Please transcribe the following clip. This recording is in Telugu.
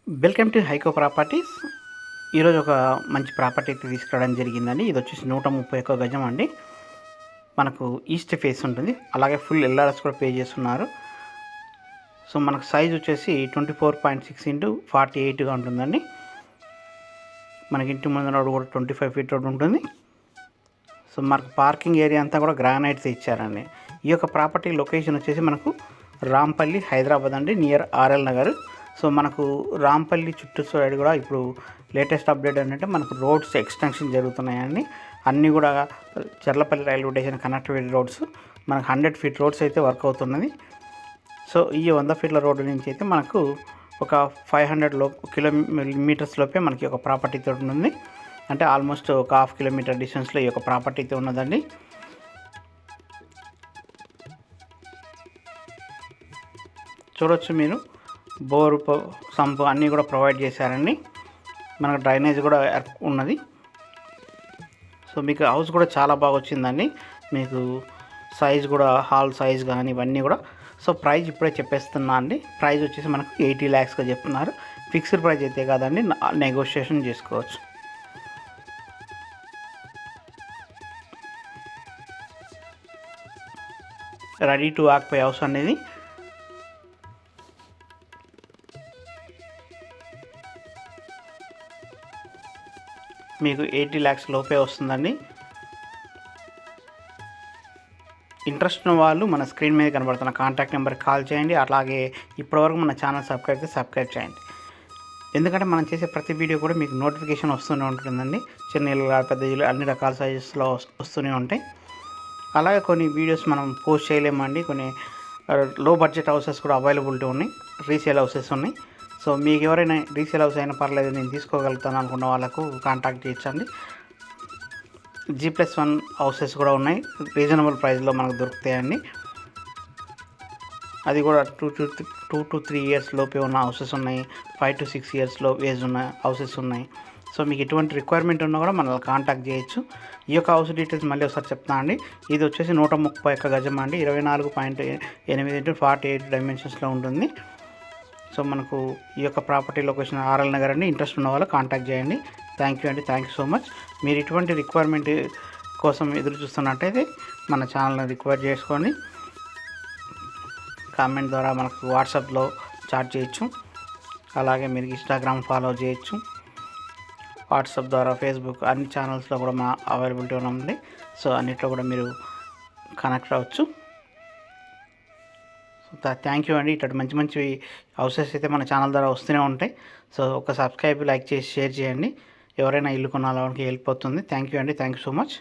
Welcome to హైకో properties. ఈరోజు ఒక మంచి ప్రాపర్టీ అయితే తీసుకురావడం జరిగిందండి. ఇది వచ్చేసి 131 గజం అండి. మనకు ఈస్ట్ ఫేస్ ఉంటుంది, అలాగే ఫుల్ ఎల్ఆర్ఎస్ కూడా పే చేస్తున్నారు. సో మనకు సైజ్ వచ్చేసి 24.6 x 48గా ఉంటుందండి. మనకి ఇంటి ముందు రోడ్ కూడా 25 ఫీట్ రోడ్ ఉంటుంది. సో మనకు పార్కింగ్ ఏరియా అంతా కూడా గ్రానైట్స్ ఇచ్చారండి. ఈ యొక్క ప్రాపర్టీ లొకేషన్ వచ్చేసి మనకు రాంపల్లి, హైదరాబాద్ అండి, నియర్ ఆర్ఎల్ నగర్. సో మనకు రాంపల్లి చుట్టూ సైడ్ కూడా ఇప్పుడు లేటెస్ట్ అప్డేట్ ఏంటంటే మనకు రోడ్స్ ఎక్స్టెన్షన్ జరుగుతున్నాయండి. అన్నీ కూడా Cherlapalli railway station connectivity roads మనకు 100 ఫీట్ రోడ్స్ అయితే వర్క్ అవుతున్నది. సో ఈ 100 ఫీట్ల రోడ్డు నుంచి అయితే మనకు ఒక 500 కిలోమీటర్స్ లోపే మనకి ఒక ప్రాపర్టీ అయితే ఉంటుంది. అంటే ఆల్మోస్ట్ ఒక 1/2 కిలోమీటర్ డిస్టెన్స్లో ఈ యొక్క ప్రాపర్టీ అయితే ఉన్నదండి. చూడొచ్చు మీరు, బోరు సంపు అన్నీ కూడా ప్రొవైడ్ చేశారండి. మనకు డ్రైనేజ్ కూడా ఉన్నది. సో మీకు హౌస్ కూడా చాలా బాగా వచ్చిందండి. మీకు సైజ్ కూడా హాల్ సైజ్ కానీ ఇవన్నీ కూడా. సో ప్రైస్ ఇప్పుడే చెప్పేస్తున్నా అండి. ప్రైస్ వచ్చేసి మనకు 80 lakhsగా చెప్తున్నారు. ఫిక్స్డ్ ప్రైస్ అయితే కాదండి, నెగోషియేషన్ చేసుకోవచ్చు. రెడీ టు ఆక్యుపై హౌస్ అనేది మీకు 80 lakhs లోపే వస్తుందండి. ఇంట్రెస్ట్ ఉన్న వాళ్ళు మన స్క్రీన్ మీద కనబడుతున్న కాంటాక్ట్ నెంబర్కి కాల్ చేయండి. అలాగే ఇప్పటివరకు మన ఛానల్ సబ్స్క్రైబ్ చేయండి. ఎందుకంటే మనం చేసే ప్రతి వీడియో కూడా మీకు నోటిఫికేషన్ వస్తూనే ఉంటుందండి. చిన్న ఇల్లు, పెద్ద ఇల్లు అన్ని రకాల సైజెస్లో వస్తూనే ఉంటాయి. అలాగే కొన్ని వీడియోస్ మనం పోస్ట్ చేయలేమండి. కొన్ని లో బడ్జెట్ హౌసెస్ కూడా అవైలబిలిటీ ఉన్నాయి, రీసేల్ హౌసెస్ ఉన్నాయి. సో మీకు ఎవరైనా రీసేల్ హౌస్ అయినా పర్లేదు, నేను తీసుకోగలుగుతాను అనుకున్న వాళ్ళకు కాంటాక్ట్ చేయొచ్చండి. G+1 హౌసెస్ కూడా ఉన్నాయి, రీజనబుల్ ప్రైస్లో మనకు దొరుకుతాయండి. అది కూడా 2 to 3 years లోపే ఉన్న హౌసెస్ ఉన్నాయి, 5 to 6 years ఏజ్ ఉన్న హౌసెస్ ఉన్నాయి. సో మీకు ఎటువంటి రిక్వైర్మెంట్ ఉన్నా కూడా మనల్ని కాంటాక్ట్ చేయొచ్చు. ఈ యొక్క హౌస్ డీటెయిల్స్ మళ్ళీ ఒకసారి చెప్తాను అండి. ఇది వచ్చేసి 131 గజం అండి, 24.8 x 48 డైమెన్షన్స్లో ఉంటుంది. సో మనకు ఈ యొక్క ప్రాపర్టీ లొకేషన్ ఆర్ఎల్ నగర్ అండి. ఇంట్రెస్ట్ ఉన్న వాళ్ళు కాంటాక్ట్ చేయండి. థ్యాంక్ యూ అండి, థ్యాంక్ యూ సో మచ్. మీరు ఇటువంటి రిక్వైర్మెంట్ కోసం ఎదురు చూస్తున్నట్టయితే మన ఛానల్ని రిక్వైర్ చేసుకోండి. కామెంట్ ద్వారా మనకు వాట్సాప్లో చాట్ చేయొచ్చు. అలాగే మీరు ఇన్స్టాగ్రామ్ ఫాలో చేయొచ్చు. వాట్సాప్ ద్వారా ఫేస్బుక్ అన్ని ఛానల్స్లో కూడా మా అవైలబిలిటీ ఉంది. సో అన్నిట్లో కూడా మీరు కనెక్ట్ అవ్వచ్చు. థ్యాంక్ యూ అండి. ఇట్లాంటి మంచి మంచి హౌసెస్ అయితే మన ఛానల్ ద్వారా వస్తూనే ఉంటాయి. సో ఒక సబ్స్క్రైబ్, లైక్ చేసి షేర్ చేయండి. ఎవరైనా ఇల్లు కొనాలని హెల్ప్ అవుతుంది. థ్యాంక్ యూ అండి, థ్యాంక్ యూ సో మచ్.